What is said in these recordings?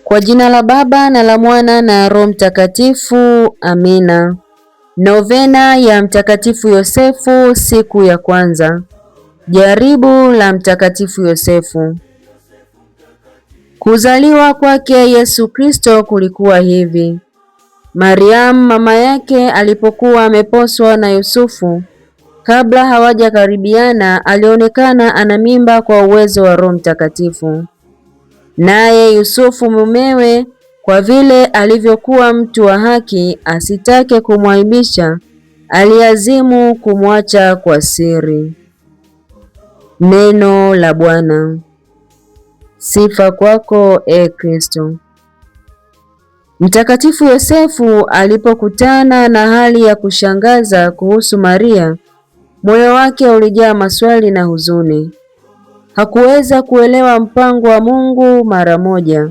Kwa jina la Baba na la Mwana na Roho Mtakatifu. Amina. Novena ya Mtakatifu Yosefu, siku ya kwanza. Jaribu la Mtakatifu Yosefu. Kuzaliwa kwake Yesu Kristo kulikuwa hivi. Mariamu mama yake alipokuwa ameposwa na Yusufu, kabla hawajakaribiana, alionekana ana mimba kwa uwezo wa Roho Mtakatifu. Naye Yusufu mumewe, kwa vile alivyokuwa mtu wa haki, asitake kumwaibisha, aliazimu kumwacha kwa siri. Neno la Bwana. Sifa kwako, e Kristo. Mtakatifu Yosefu alipokutana na hali ya kushangaza kuhusu Maria, moyo wake ulijaa maswali na huzuni. Hakuweza kuelewa mpango wa Mungu mara moja.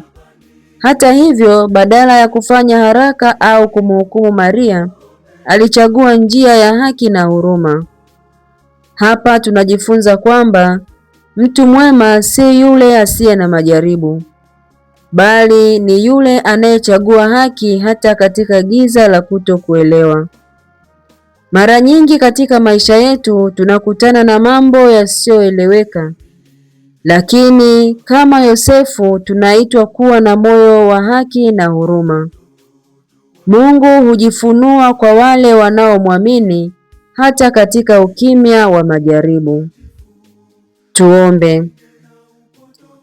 Hata hivyo, badala ya kufanya haraka au kumhukumu Maria, alichagua njia ya haki na huruma. Hapa tunajifunza kwamba mtu mwema si yule asiye na majaribu, bali ni yule anayechagua haki hata katika giza la kutokuelewa. Mara nyingi katika maisha yetu tunakutana na mambo yasiyoeleweka, lakini kama Yosefu tunaitwa kuwa na moyo wa haki na huruma. Mungu hujifunua kwa wale wanaomwamini hata katika ukimya wa majaribu. Tuombe.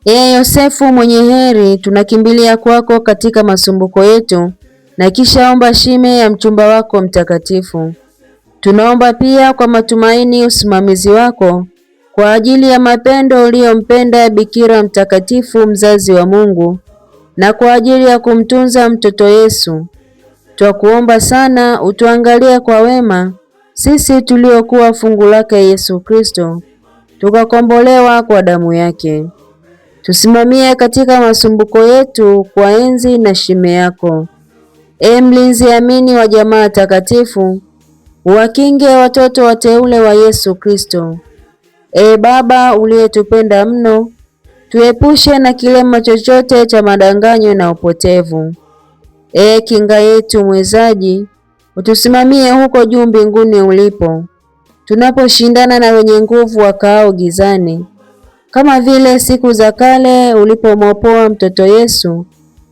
Ee Yosefu mwenye heri, tunakimbilia kwako katika masumbuko yetu na kisha omba shime ya mchumba wako mtakatifu. Tunaomba pia kwa matumaini usimamizi wako kwa ajili ya mapendo uliyompenda Bikira mtakatifu mzazi wa Mungu na kwa ajili ya kumtunza mtoto Yesu. Twakuomba sana utuangalie kwa wema sisi tuliokuwa fungu lake Yesu Kristo, tukakombolewa kwa damu yake. Tusimamie katika masumbuko yetu kwa enzi na shime yako. Ee mlinzi amini wa jamaa takatifu, uwakinge watoto wateule wa Yesu Kristo. Ee Baba uliyetupenda mno, tuepushe na kilema chochote cha madanganyo na upotevu. Ee kinga yetu mwezaji, utusimamie huko juu mbinguni ulipo, tunaposhindana na wenye nguvu wakaao gizani, kama vile siku za kale ulipomwopoa mtoto Yesu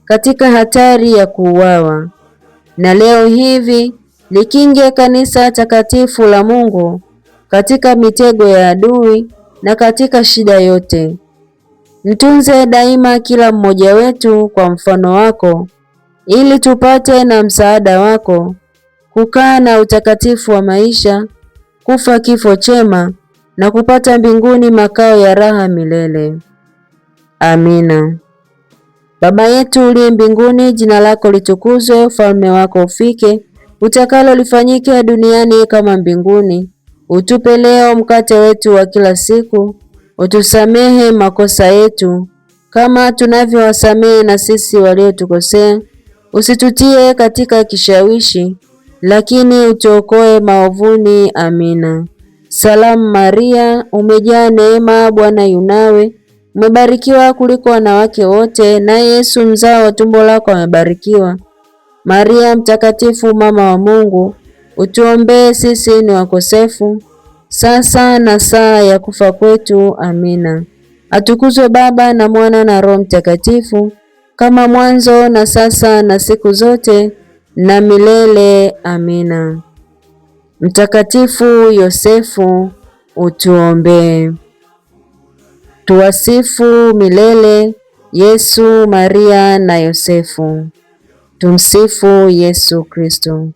katika hatari ya kuuawa. Na leo hivi likinge kanisa takatifu la Mungu katika mitego ya adui na katika shida yote. Mtunze daima kila mmoja wetu kwa mfano wako, ili tupate na msaada wako kukaa na utakatifu wa maisha, kufa kifo chema na kupata mbinguni makao ya raha milele. Amina. Baba yetu uliye mbinguni, jina lako litukuzwe, ufalme wako ufike, utakalo lifanyike duniani kama mbinguni. Utupe leo mkate wetu wa kila siku, utusamehe makosa yetu kama tunavyowasamehe na sisi waliotukosea, usitutie katika kishawishi, lakini utuokoe maovuni. Amina. Salamu Maria, umejaa neema, Bwana yu nawe, umebarikiwa kuliko wanawake wote, na Yesu mzao wa tumbo lako amebarikiwa. Maria mtakatifu, mama wa Mungu, utuombee sisi ni wakosefu, sasa na saa ya kufa kwetu. Amina. Atukuzwe Baba na Mwana na Roho Mtakatifu, kama mwanzo na sasa na siku zote na milele. Amina. Mtakatifu Yosefu, utuombee. Tuwasifu milele Yesu, Maria na Yosefu. Tumsifu Yesu Kristo.